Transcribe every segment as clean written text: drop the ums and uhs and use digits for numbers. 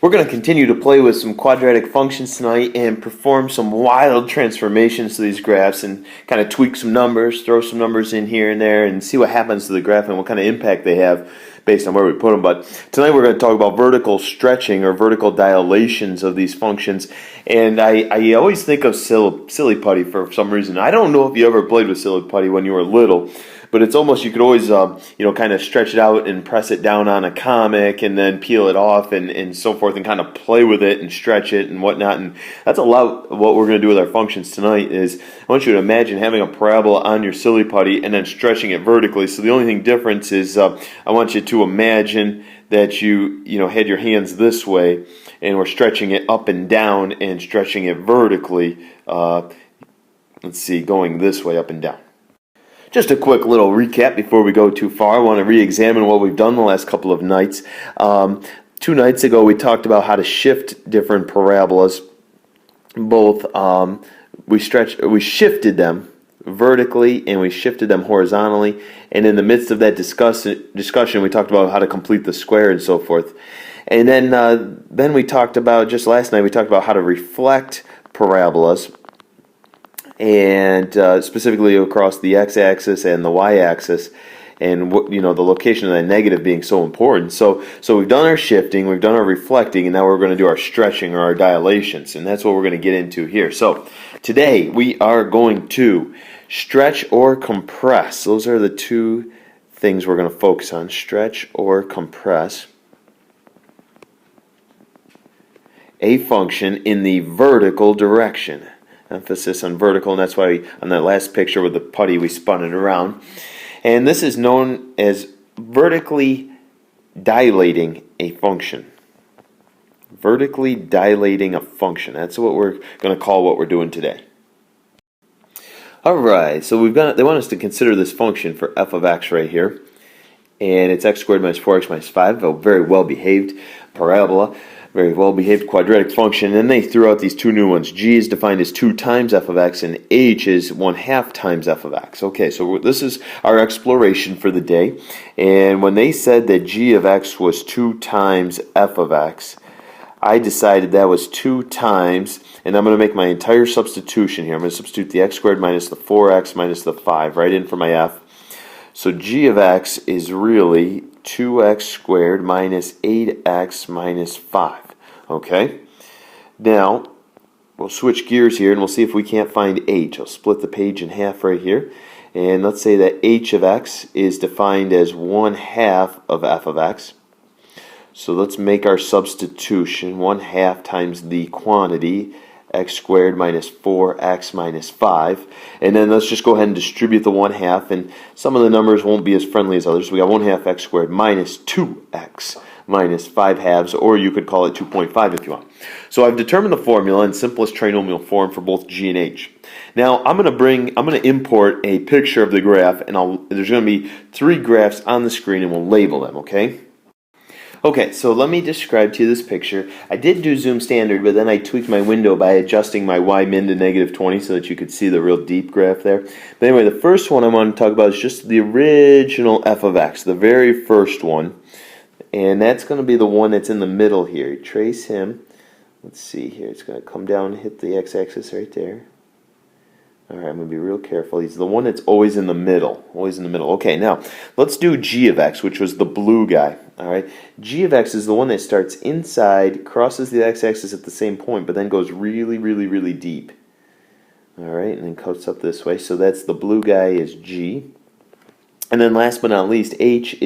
We're going to continue to play with some quadratic functions tonight and perform some wild transformations to these graphs and kind of tweak some numbers, throw some numbers in here and there, and see what happens to the graph and what kind of impact they have based on where we put them. But tonight we're going to talk about vertical stretching or vertical dilations of these functions. And I always think of silly putty for some reason. I don't know if you ever played with silly putty when you were little, but it's almost, you could always kind of stretch it out and press it down on a comic and then peel it off and so forth and kind of play with it and stretch it and whatnot. And that's a lot of what we're going to do with our functions tonight. Is I want you to imagine having a parabola on your silly putty and then stretching it vertically. So the only thing difference is I want you to imagine that you had your hands this way and we're stretching it up and down and stretching it vertically. Let's see, going this way up and down. Just a quick little recap before we go too far. I want to re-examine what we've done the last couple of nights. 2 nights ago we talked about how to shift different parabolas. Both we shifted them vertically and we shifted them horizontally. And in the midst of that discussion, we talked about how to complete the square and so forth. And then we talked about, just last night, we talked about how to reflect parabolas, and specifically across the x-axis and the y-axis, and the location of that negative being so important. So we've done our shifting, we've done our reflecting, and now we're going to do our stretching or our dilations, and that's what we're going to get into here. So today we are going to stretch or compress. Those are the two things we're going to focus on: stretch or compress a function in the vertical direction. Emphasis on vertical, and that's why on that last picture with the putty we spun it around. And this is known as vertically dilating a function. Vertically dilating a function. That's what we're going to call what we're doing today. Alright, so they want us to consider this function for f of x right here. And it's x squared minus 4x minus 5, a very well-behaved parabola. Very well-behaved quadratic function, and they threw out these two new ones. G is defined as 2 times f of x, and h is 1/2 times f of x. Okay, so this is our exploration for the day. And when they said that g of x was 2 times f of x, I decided that was 2 times, and I'm going to make my entire substitution here. I'm going to substitute the x squared minus the 4x minus the 5 right in for my f. So g of x is really 2x squared minus 8x minus 5. Okay? Now, we'll switch gears here and we'll see if we can't find h. I'll split the page in half right here. And let's say that h of x is defined as 1/2 of f of x. So let's make our substitution. 1/2 times the quantity, x squared minus 4x minus 5. And then let's just go ahead and distribute the 1/2, and some of the numbers won't be as friendly as others. We got 1/2 x squared minus 2x minus 5/2, or you could call it 2.5 if you want. So I've determined the formula in simplest trinomial form for both g and h. Now I'm going to import a picture of the graph, and there's going to be 3 graphs on the screen, and we'll label them, okay? Okay, so let me describe to you this picture. I did do zoom standard, but then I tweaked my window by adjusting my y min to -20 so that you could see the real deep graph there. But anyway, the first one I want to talk about is just the original f of x, the very first one. And that's going to be the one that's in the middle here. Trace him. Let's see here. It's going to come down and hit the x-axis right there. Alright, I'm going to be real careful. He's the one that's always in the middle. Always in the middle. Okay, now, let's do g of x, which was the blue guy. Alright, g of x is the one that starts inside, crosses the x-axis at the same point, but then goes really, really, really deep. Alright, and then coats up this way. So that's the blue guy is g. And then last but not least, h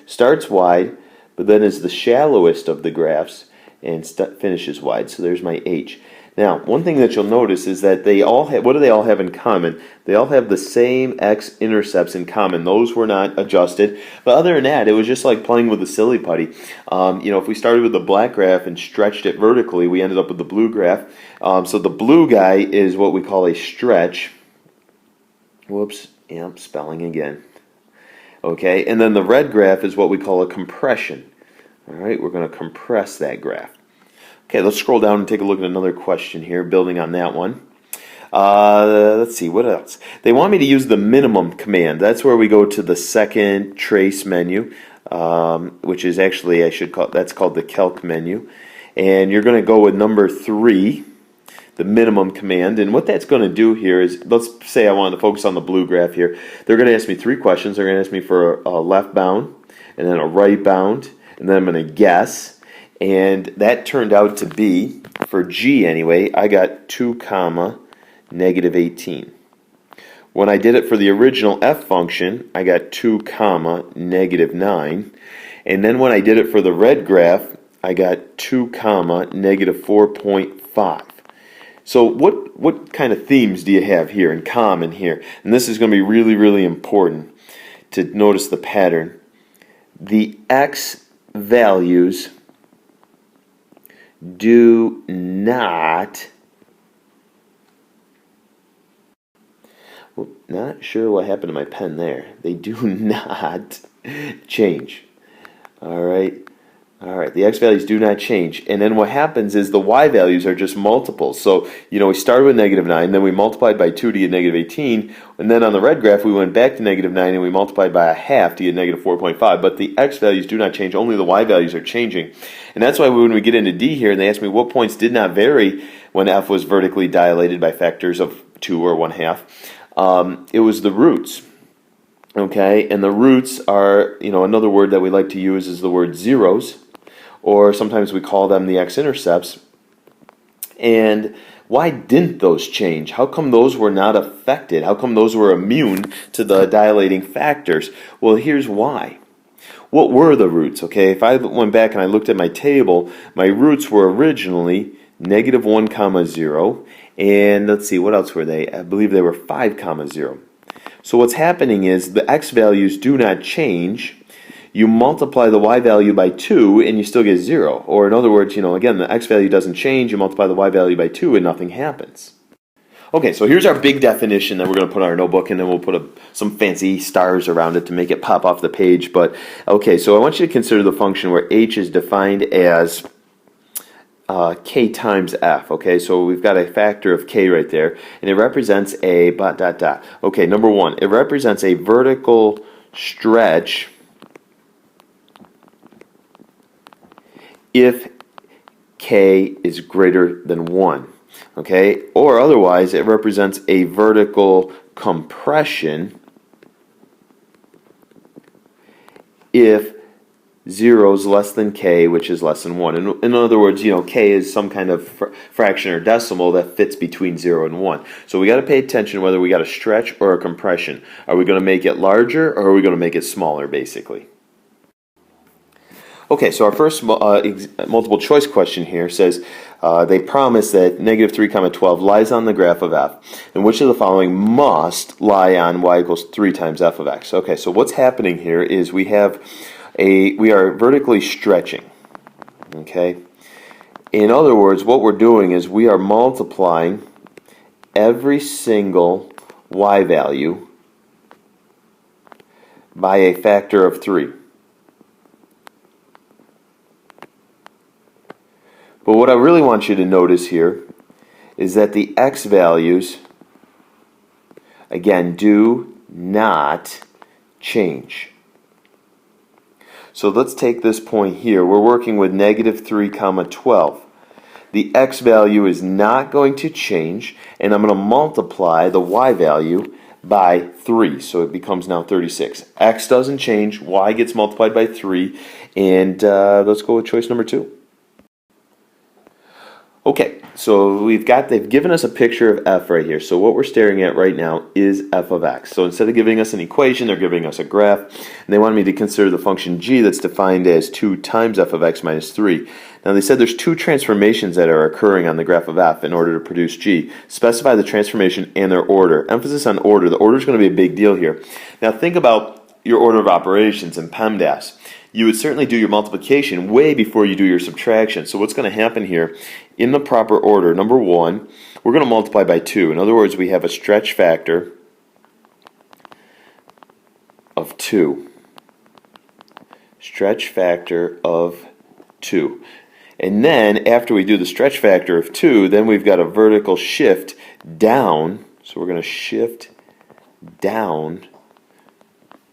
starts wide, but then is the shallowest of the graphs and finishes wide. So there's my h. Now, one thing that you'll notice is that they all have, what do they all have in common? They all have the same x-intercepts in common. Those were not adjusted. But other than that, it was just like playing with a silly putty. If we started with the black graph and stretched it vertically, we ended up with the blue graph. So the blue guy is what we call a stretch. Whoops, yeah, spelling again. Okay, and then the red graph is what we call a compression. All right, we're going to compress that graph. Okay, let's scroll down and take a look at another question here, building on that one. Let's see, what else? They want me to use the minimum command. That's where we go to the second trace menu, which is actually, that's called the calc menu. And you're going to go with number 3, the minimum command. And what that's going to do here is, let's say I wanted to focus on the blue graph here. They're going to ask me 3 questions. They're going to ask me for a left bound, and then a right bound, and then I'm going to guess. And that turned out to be, for G anyway, I got 2 comma negative 18. When I did it for the original F function, I got 2 comma negative 9. And then when I did it for the red graph, I got 2 comma negative 4.5. So what kind of themes do you have here in common here? And this is going to be really, really important to notice the pattern. The x values do not, not sure what happened to my pen there. They do not change. All right. The x values do not change. And then what happens is the y values are just multiples. So, we started with negative 9, then we multiplied by 2 to get negative 18, and then on the red graph we went back to negative 9 and we multiplied by a half to get negative 4.5. But the x values do not change, only the y values are changing. And that's why when we get into D here and they ask me what points did not vary when f was vertically dilated by factors of 2 or 1/2, it was the roots. Okay, and the roots are, another word that we like to use is the word zeros, or sometimes we call them the x-intercepts. And why didn't those change? How come those were not affected? How come those were immune to the dilating factors? Well, here's why. What were the roots? Okay, if I went back and I looked at my table, my roots were originally negative 1 comma 0, and let's see, what else were they? I believe they were 5 comma 0. So what's happening is the x values do not change. You multiply the y value by 2 and you still get 0. Or in other words, again, the x value doesn't change. You multiply the y value by 2 and nothing happens. Okay, so here's our big definition that we're going to put on our notebook, and then we'll put some fancy stars around it to make it pop off the page. But okay, so I want you to consider the function where h is defined as k times f. Okay, so we've got a factor of k right there, and it represents a ... Okay, number 1, it represents a vertical stretch if k is greater than 1. Okay, or otherwise it represents a vertical compression if 0 is less than k, which is less than 1. In other words, k is some kind of fraction or decimal that fits between 0 and 1. So we got to pay attention whether we got a stretch or a compression. Are we going to make it larger or are we going to make it smaller, basically? Okay, so our first multiple choice question here says they promise that negative 3 comma 12 lies on the graph of f, and which of the following must lie on y equals 3 times f of x. Okay, so what's happening here is we are vertically stretching. Okay, in other words, what we're doing is we are multiplying every single y value by a factor of 3. But what I really want you to notice here is that the x values, again, do not change. So let's take this point here. We're working with negative 3 comma 12. The x value is not going to change, and I'm going to multiply the y value by 3. So it becomes now 36. X doesn't change, y gets multiplied by 3, and let's go with choice number 2. Okay, so they've given us a picture of f right here. So what we're staring at right now is f of x. So instead of giving us an equation, they're giving us a graph. And they wanted me to consider the function g that's defined as 2 times f of x minus 3. Now they said there's 2 transformations that are occurring on the graph of f in order to produce g. Specify the transformation and their order. Emphasis on order. The order is going to be a big deal here. Now think about your order of operations in PEMDAS. You would certainly do your multiplication way before you do your subtraction. So what's going to happen here, in the proper order, number 1, we're going to multiply by 2. In other words, we have a stretch factor of 2. Stretch factor of 2. And then, after we do the stretch factor of 2, then we've got a vertical shift down. So we're going to shift down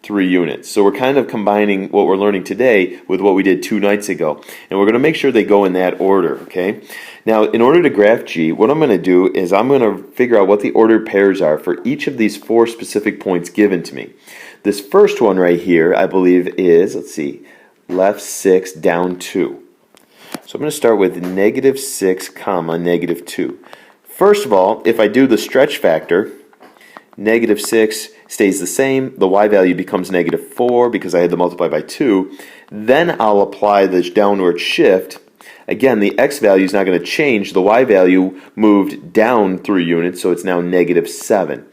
3 units. So we're kind of combining what we're learning today with what we did 2 nights ago. And we're going to make sure they go in that order, okay? Now, in order to graph G, what I'm going to do is I'm going to figure out what the ordered pairs are for each of these 4 specific points given to me. This first one right here, I believe is, let's see, left 6, down 2. So I'm going to start with negative 6, comma, negative 2. First of all, if I do the stretch factor, negative 6 stays the same. The y value becomes negative 4 because I had to multiply by 2. Then I'll apply this downward shift. Again, the x value is not going to change. The y value moved down 3 units, so it's now negative 7.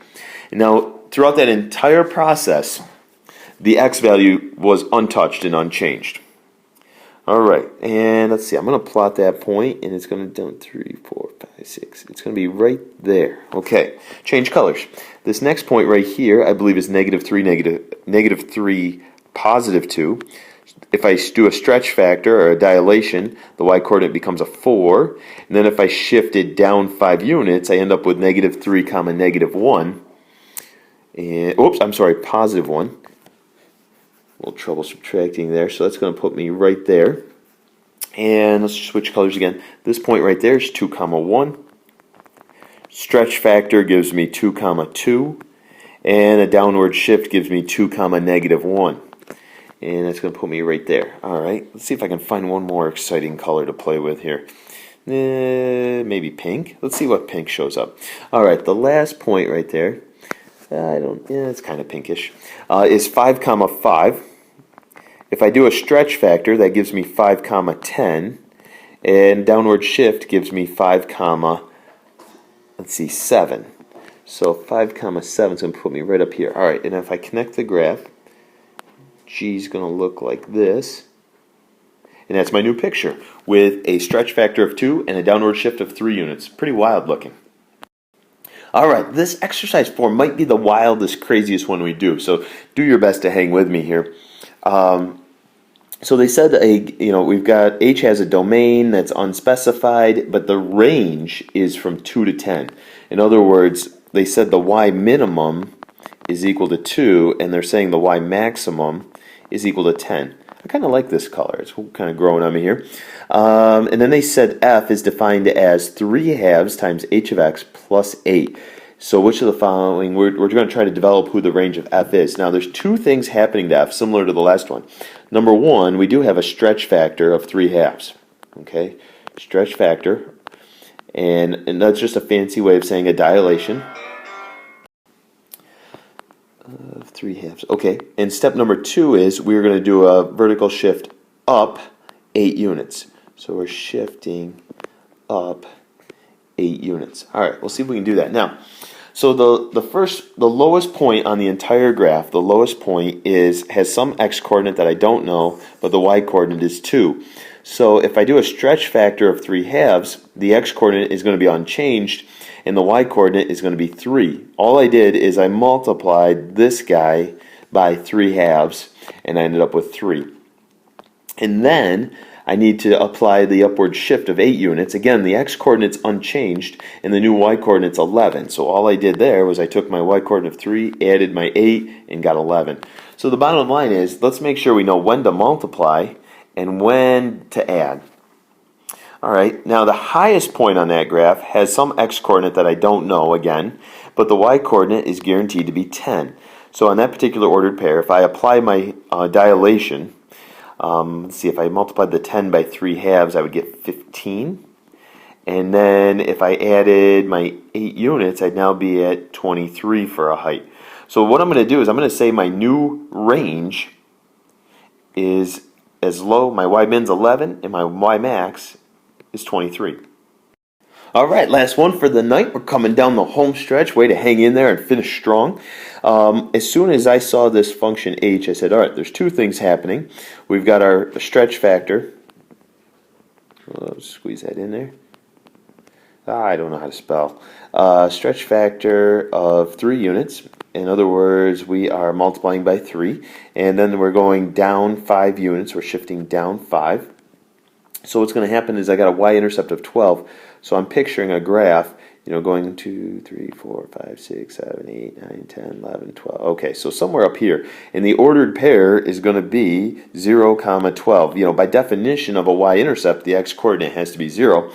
Now, throughout that entire process, the x value was untouched and unchanged. All right, and let's see. I'm going to plot that point, and it's going to down 3, 4, 5, 6. It's going to be right there. Okay, change colors. This next point right here, I believe, is negative 3, negative 3, positive 2. If I do a stretch factor or a dilation, the y-coordinate becomes a 4. And then if I shift it down 5 units, I end up with negative 3, comma, negative 1. And, oops, I'm sorry, positive 1. A little trouble subtracting there, so that's going to put me right there. And let's switch colors again. This point right there is 2, comma, 1. Stretch factor gives me 2, comma, 2. And a downward shift gives me 2, comma, negative 1. And that's going to put me right there. All right, let's see if I can find one more exciting color to play with here. Maybe pink. Let's see what pink shows up. All right, the last point right there, it's kind of pinkish, is 5, comma, 5. If I do a stretch factor, that gives me 5, comma, 10. And downward shift gives me 5, comma, let's see, 7. So 5, comma, 7 is going to put me right up here. All right, and if I connect the graph, G is going to look like this. And that's my new picture with a stretch factor of 2 and a downward shift of 3 units. Pretty wild looking. All right, this exercise 4 might be the wildest, craziest one we do. So do your best to hang with me here. So they said we've got H has a domain that's unspecified, but the range is from 2 to 10. In other words, they said the y minimum is equal to 2, and they're saying the y maximum is equal to 10. I kind of like this color. It's kind of growing on me here. And then they said f is defined as 3 halves times h of x plus 8. So which of the following, we're going to try to develop who the range of f is. Now there's 2 things happening to f similar to the last one. Number 1, we do have a stretch factor of 3 halves. Okay, stretch factor. And that's just a fancy way of saying a dilation of 3 halves. Okay, and step number 2 is we're going to do a vertical shift up 8 units. So we're shifting up 8 units. All right, we'll see if we can do that. Now, so the lowest point on the entire graph, the lowest point has some x-coordinate that I don't know, but the y-coordinate is 2. So if I do a stretch factor of 3 halves, the x-coordinate is going to be unchanged, and the y-coordinate is going to be 3. All I did is I multiplied this guy by 3 halves, and I ended up with 3. And then I need to apply the upward shift of 8 units. Again, the x-coordinate's unchanged, and the new y-coordinate's 11. So all I did there was I took my y-coordinate of 3, added my 8, and got 11. So the bottom line is, let's make sure we know when to multiply and when to add. All right, now the highest point on that graph has some x-coordinate that I don't know again, but the y-coordinate is guaranteed to be 10. So on that particular ordered pair, if I apply my dilation, let's see, if I multiplied the 10 by 3 halves, I would get 15. And then if I added my 8 units, I'd now be at 23 for a height. So what I'm going to do is I'm going to say my new range is as low, my y min's 11, and my y max is 23. All right, last one for the night. We're coming down the home stretch. Way to hang in there and finish strong. As soon as I saw this function h, I said, all right, there's 2 things happening. We've got our stretch factor. Let's squeeze that in there. I don't know how to spell. Stretch factor of 3 units. In other words, we are multiplying by 3. And then we're going down 5 units. We're shifting down 5. So what's going to happen is I got a y-intercept of 12. So I'm picturing a graph going 2, 3, 4, 5, 6, 7, 8, 9, 10, 11, 12. Okay, so somewhere up here. And the ordered pair is going to be 0, 12. By definition of a y-intercept, the x-coordinate has to be 0.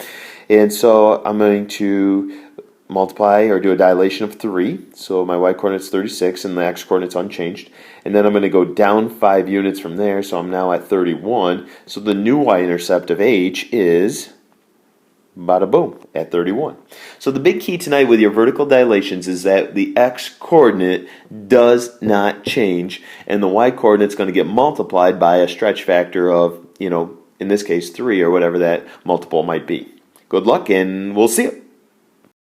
And so I'm going to multiply or do a dilation of 3. So my y-coordinate's 36 and the x-coordinate's unchanged. And then I'm going to go down 5 units from there, so I'm now at 31. So the new y-intercept of h is, bada boom, at 31. So the big key tonight with your vertical dilations is that the x-coordinate does not change, and the y-coordinate's going to get multiplied by a stretch factor of, in this case 3 or whatever that multiple might be. Good luck, and we'll see you.